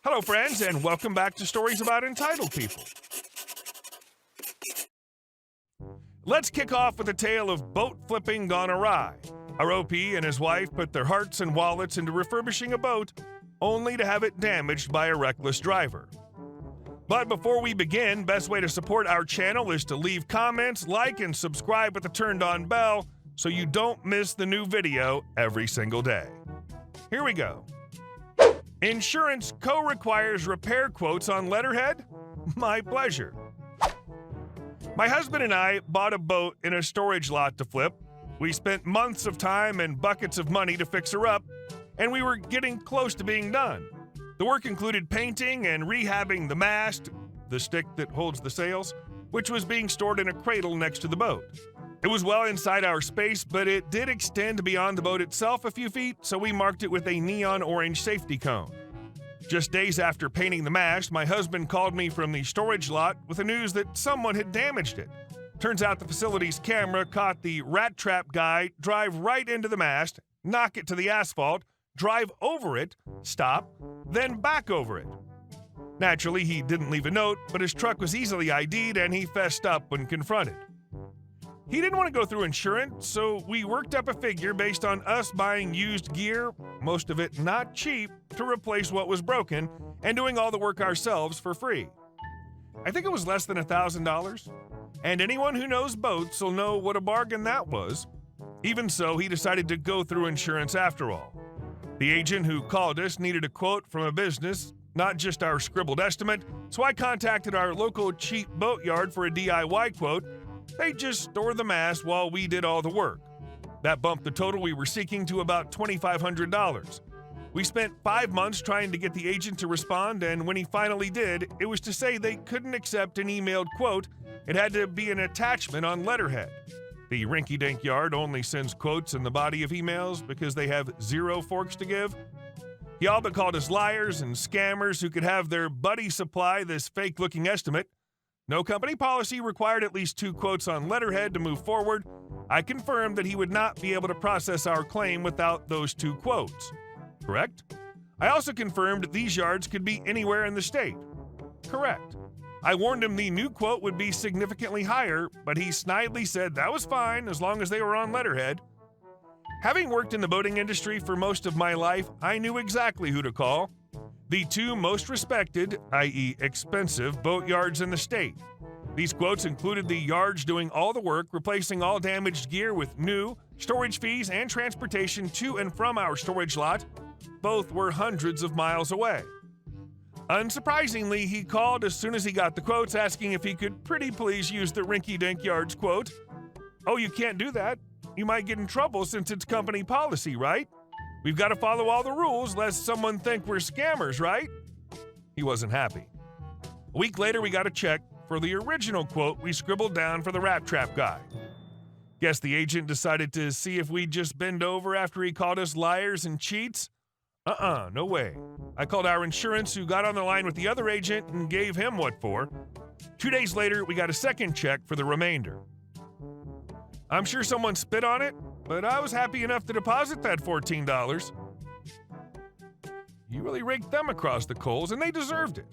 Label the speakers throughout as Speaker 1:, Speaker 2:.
Speaker 1: Hello, friends, and welcome back to Stories About Entitled People. Let's kick off with a tale of boat flipping gone awry. Our OP and his wife put their hearts and wallets into refurbishing a boat, only to have it damaged by a reckless driver. But before we begin, best way to support our channel is to leave comments, like, and subscribe with the turned-on bell so you don't miss the new video every single day. Here we go. Insurance co-requires repair quotes on letterhead? My pleasure. My husband and I bought a boat in a storage lot to flip. We spent months of time and buckets of money to fix her up, and we were getting close to being done. The work included painting and rehabbing the mast, the stick that holds the sails, which was being stored in a cradle next to the boat. It was well inside our space, but it did extend beyond the boat itself a few feet, so we marked it with a neon orange safety cone. Just days after painting the mast, my husband called me from the storage lot with the news that someone had damaged it. Turns out the facility's camera caught the rat trap guy drive right into the mast, knock it to the asphalt, drive over it, stop, then back over it. Naturally, he didn't leave a note, but his truck was easily ID'd and he fessed up when confronted. He didn't want to go through insurance, so we worked up a figure based on us buying used gear, most of it not cheap, to replace what was broken, and doing all the work ourselves for free. I think it was less than $1,000, and anyone who knows boats will know what a bargain that was. Even so, he decided to go through insurance after all. The agent who called us needed a quote from a business, not just our scribbled estimate, so I contacted our local cheap boatyard for a DIY quote. They just stored the mast while we did all the work. That bumped the total we were seeking to about $2,500. We spent 5 months trying to get the agent to respond, and when he finally did, it was to say they couldn't accept an emailed quote. It had to be an attachment on letterhead. The rinky-dink yard only sends quotes in the body of emails because they have zero forks to give. He all but called us liars and scammers who could have their buddy supply this fake-looking estimate. No company policy required at least 2 quotes on letterhead to move forward. I confirmed that he would not be able to process our claim without those 2 quotes. Correct? I also confirmed these yards could be anywhere in the state. Correct. I warned him the new quote would be significantly higher, but he snidely said that was fine as long as they were on letterhead. Having worked in the boating industry for most of my life, I knew exactly who to call. The 2 most respected, i.e. expensive, boatyards in the state. These quotes included the yards doing all the work, replacing all damaged gear with new, storage fees, and transportation to and from our storage lot. Both were hundreds of miles away. Unsurprisingly, he called as soon as he got the quotes, asking if he could pretty please use the rinky-dink yards quote. Oh, you can't do that. You might get in trouble since it's company policy, right? We've got to follow all the rules lest someone think we're scammers, right? He wasn't happy. A week later, we got a check for the original quote we scribbled down for the rat trap guy. Guess the agent decided to see if we'd just bend over after he called us liars and cheats? No way. I called our insurance, who got on the line with the other agent and gave him what for. 2 days later, we got a second check for the remainder. I'm sure someone spit on it, but I was happy enough to deposit that $14. You really raked them across the coals, and they deserved it.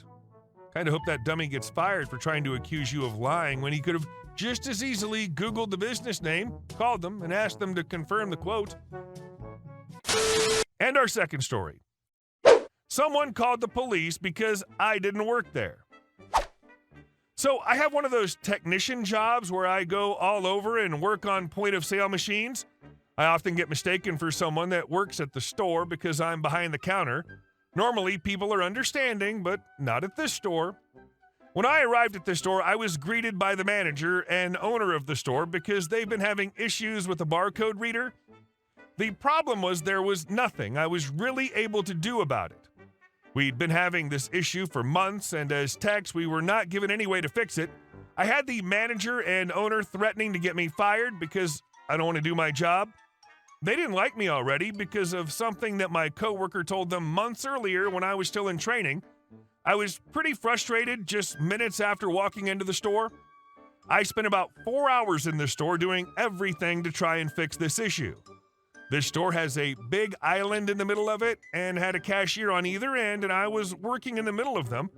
Speaker 1: Kinda hope that dummy gets fired for trying to accuse you of lying when he could have just as easily Googled the business name, called them, and asked them to confirm the quote. And our second story. Someone called the police because I didn't work there. So I have one of those technician jobs where I go all over and work on point-of-sale machines. I often get mistaken for someone that works at the store because I'm behind the counter. Normally, people are understanding, but not at this store. When I arrived at the store, I was greeted by the manager and owner of the store because they've been having issues with the barcode reader. The problem was there was nothing I was really able to do about it. We'd been having this issue for months, and as techs, we were not given any way to fix it. I had the manager and owner threatening to get me fired because I don't want to do my job. They didn't like me already because of something that my coworker told them months earlier when I was still in training. I was pretty frustrated just minutes after walking into the store. I spent about 4 hours in the store doing everything to try and fix this issue. This store has a big island in the middle of it and had a cashier on either end, and I was working in the middle of them.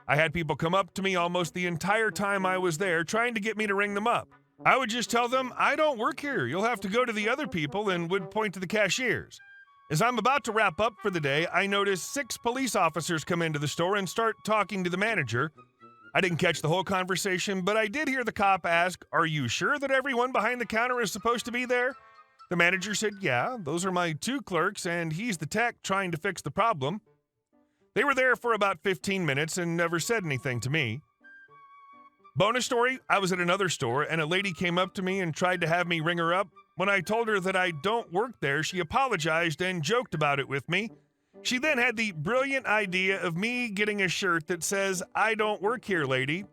Speaker 1: I had people come up to me almost the entire time I was there trying to get me to ring them up. I would just tell them, I don't work here. You'll have to go to the other people, and would point to the cashiers. As I'm about to wrap up for the day, I notice 6 police officers come into the store and start talking to the manager. I didn't catch the whole conversation, but I did hear the cop ask, "Are you sure that everyone behind the counter is supposed to be there?" The manager said, "Yeah, those are my 2 clerks, and he's the tech trying to fix the problem." They were there for about 15 minutes and never said anything to me. Bonus story, I was at another store, and a lady came up to me and tried to have me ring her up. When I told her that I don't work there, she apologized and joked about it with me. She then had the brilliant idea of me getting a shirt that says, "I don't work here, lady."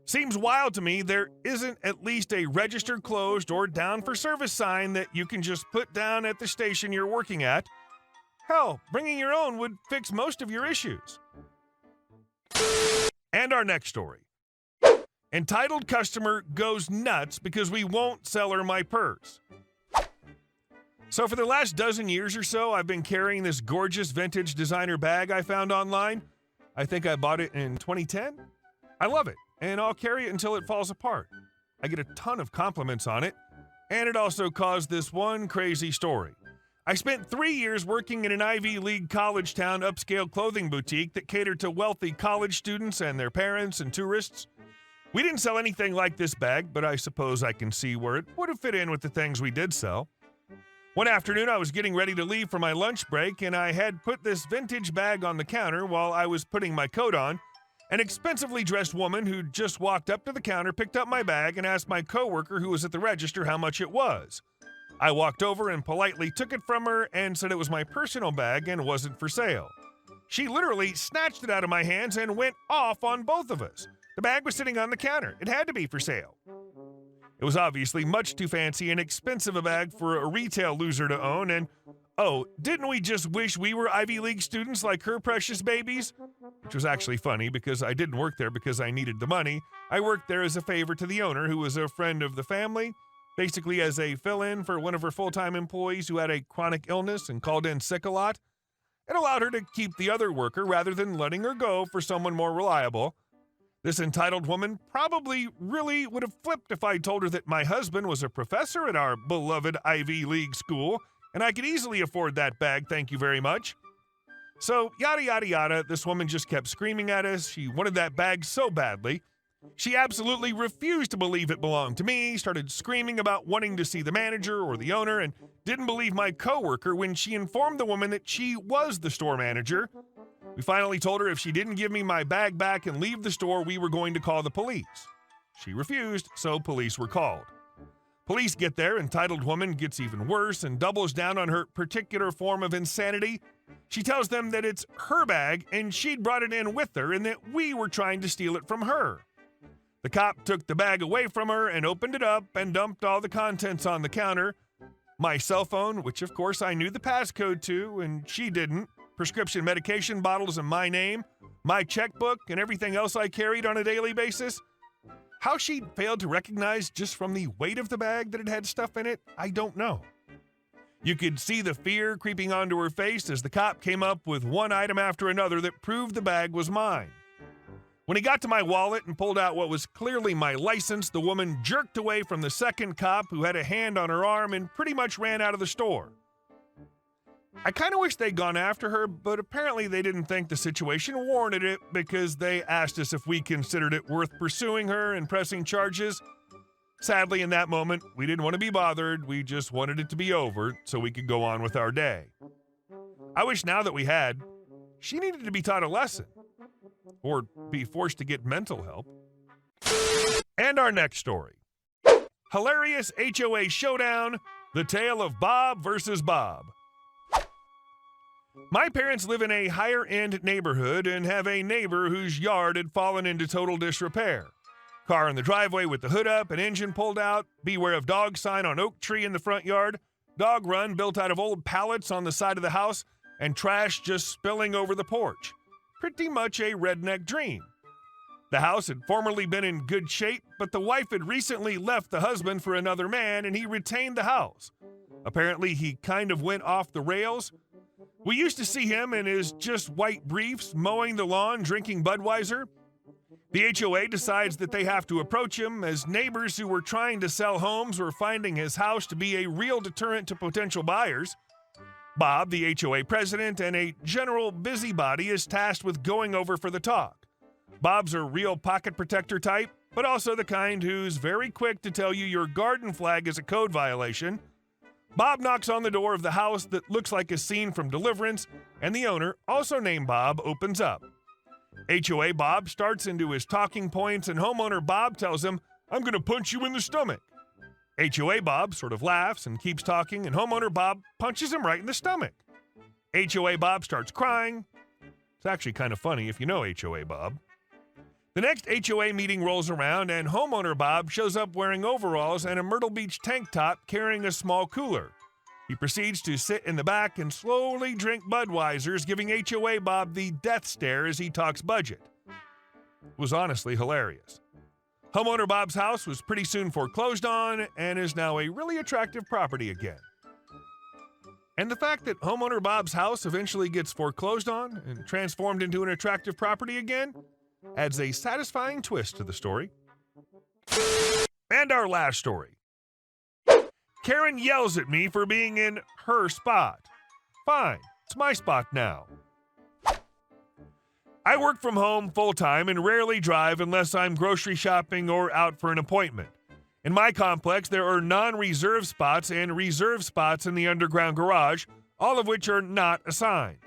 Speaker 1: Seems wild to me there isn't at least a registered closed or down for service sign that you can just put down at the station you're working at. Hell, bringing your own would fix most of your issues. And our next story. Entitled customer goes nuts because we won't sell her my purse. So for the last dozen years or so, I've been carrying this gorgeous vintage designer bag I found online. I think I bought it in 2010. I love it, and I'll carry it until it falls apart. I get a ton of compliments on it, and it also caused this one crazy story. I spent 3 years working in an Ivy League college town upscale clothing boutique that catered to wealthy college students and their parents and tourists. We didn't sell anything like this bag, but I suppose I can see where it would have fit in with the things we did sell. One afternoon, I was getting ready to leave for my lunch break, and I had put this vintage bag on the counter while I was putting my coat on. An expensively dressed woman who just walked up to the counter picked up my bag and asked my coworker who was at the register how much it was. I walked over and politely took it from her and said it was my personal bag and wasn't for sale. She literally snatched it out of my hands and went off on both of us. The bag was sitting on the counter. It had to be for sale. It was obviously much too fancy and expensive a bag for a retail loser to own, and oh, didn't we just wish we were Ivy League students like her precious babies? Which was actually funny because I didn't work there because I needed the money. I worked there as a favor to the owner, who was a friend of the family, basically as a fill-in for one of her full-time employees who had a chronic illness and called in sick a lot. It allowed her to keep the other worker rather than letting her go for someone more reliable. This entitled woman probably really would have flipped if I told her that my husband was a professor at our beloved Ivy League school, and I could easily afford that bag, thank you very much. So, yada yada yada, this woman just kept screaming at us. She wanted that bag so badly. She absolutely refused to believe it belonged to me, started screaming about wanting to see the manager or the owner, and didn't believe my coworker when she informed the woman that she was the store manager. We finally told her if she didn't give me my bag back and leave the store, we were going to call the police. She refused, so police were called. Police get there, entitled woman gets even worse and doubles down on her particular form of insanity. She tells them that it's her bag and she'd brought it in with her and that we were trying to steal it from her. The cop took the bag away from her and opened it up and dumped all the contents on the counter. My cell phone, which of course I knew the passcode to and she didn't, prescription medication bottles in my name, my checkbook, and everything else I carried on a daily basis. How she failed to recognize just from the weight of the bag that it had stuff in it, I don't know. You could see the fear creeping onto her face as the cop came up with one item after another that proved the bag was mine. When he got to my wallet and pulled out what was clearly my license, the woman jerked away from the second cop who had a hand on her arm and pretty much ran out of the store. I kind of wish they'd gone after her, but apparently they didn't think the situation warranted it because they asked us if we considered it worth pursuing her and pressing charges. Sadly, in that moment, we didn't want to be bothered. We just wanted it to be over so we could go on with our day. I wish now that we had, she needed to be taught a lesson or be forced to get mental help. And our next story. Hilarious HOA showdown, the tale of Bob versus Bob. My parents live in a higher-end neighborhood and have a neighbor whose yard had fallen into total disrepair. Car in the driveway with the hood up and engine pulled out, beware of dog sign on oak tree in the front yard, dog run built out of old pallets on the side of the house, and trash just spilling over the porch. Pretty much a redneck dream. The house had formerly been in good shape, but the wife had recently left the husband for another man and he retained the house. Apparently, he kind of went off the rails. We used to see him in his just white briefs, mowing the lawn, drinking Budweiser. The HOA decides that they have to approach him, as neighbors who were trying to sell homes were finding his house to be a real deterrent to potential buyers. Bob, the HOA president and a general busybody, is tasked with going over for the talk. Bob's a real pocket protector type, but also the kind who's very quick to tell you your garden flag is a code violation. Bob knocks on the door of the house that looks like a scene from Deliverance, and the owner, also named Bob, opens up. HOA Bob starts into his talking points, and homeowner Bob tells him, "I'm going to punch you in the stomach." HOA Bob sort of laughs and keeps talking, and homeowner Bob punches him right in the stomach. HOA Bob starts crying. It's actually kind of funny if you know HOA Bob. The next HOA meeting rolls around, and homeowner Bob shows up wearing overalls and a Myrtle Beach tank top, carrying a small cooler. He proceeds to sit in the back and slowly drink Budweisers, giving HOA Bob the death stare as he talks budget. It was honestly hilarious. Homeowner Bob's house was pretty soon foreclosed on and is now a really attractive property again. And the fact that homeowner Bob's house eventually gets foreclosed on and transformed into an attractive property again adds a satisfying twist to the story. And our last story. Karen yells at me for being in her spot. Fine, it's my spot now. I work from home full-time and rarely drive unless I'm grocery shopping or out for an appointment. In my complex, there are non-reserved spots and reserved spots in the underground garage, all of which are not assigned.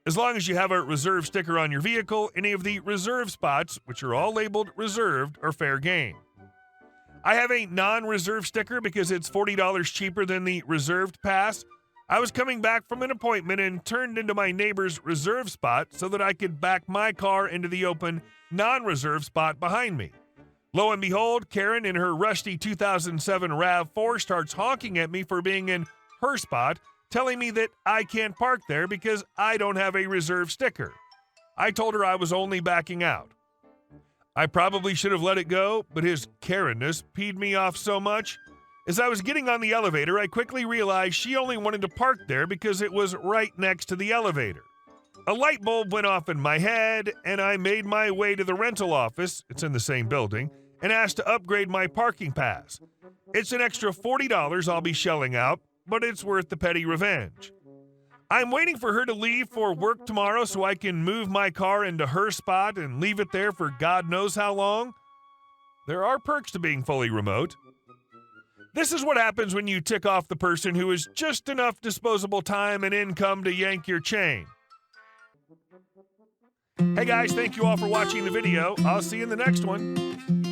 Speaker 1: As long as you have a reserve sticker on your vehicle, any of the reserve spots, which are all labeled reserved, are fair game. I have a non-reserve sticker because it's $40 cheaper than the reserved pass. I was coming back from an appointment and turned into my neighbor's reserve spot so that I could back my car into the open, non-reserve spot behind me. Lo and behold, Karen in her rusty 2007 RAV4 starts honking at me for being in her spot, telling me that I can't park there because I don't have a reserve sticker. I told her I was only backing out. I probably should have let it go, but his Karen-ness peed me off so much. As I was getting on the elevator, I quickly realized she only wanted to park there because it was right next to the elevator. A light bulb went off in my head, and I made my way to the rental office, it's in the same building, and asked to upgrade my parking pass. It's an extra $40 I'll be shelling out, but it's worth the petty revenge. I'm waiting for her to leave for work tomorrow so I can move my car into her spot and leave it there for God knows how long. There are perks to being fully remote. This is what happens when you tick off the person who has just enough disposable time and income to yank your chain. Hey guys, thank you all for watching the video. I'll see you in the next one.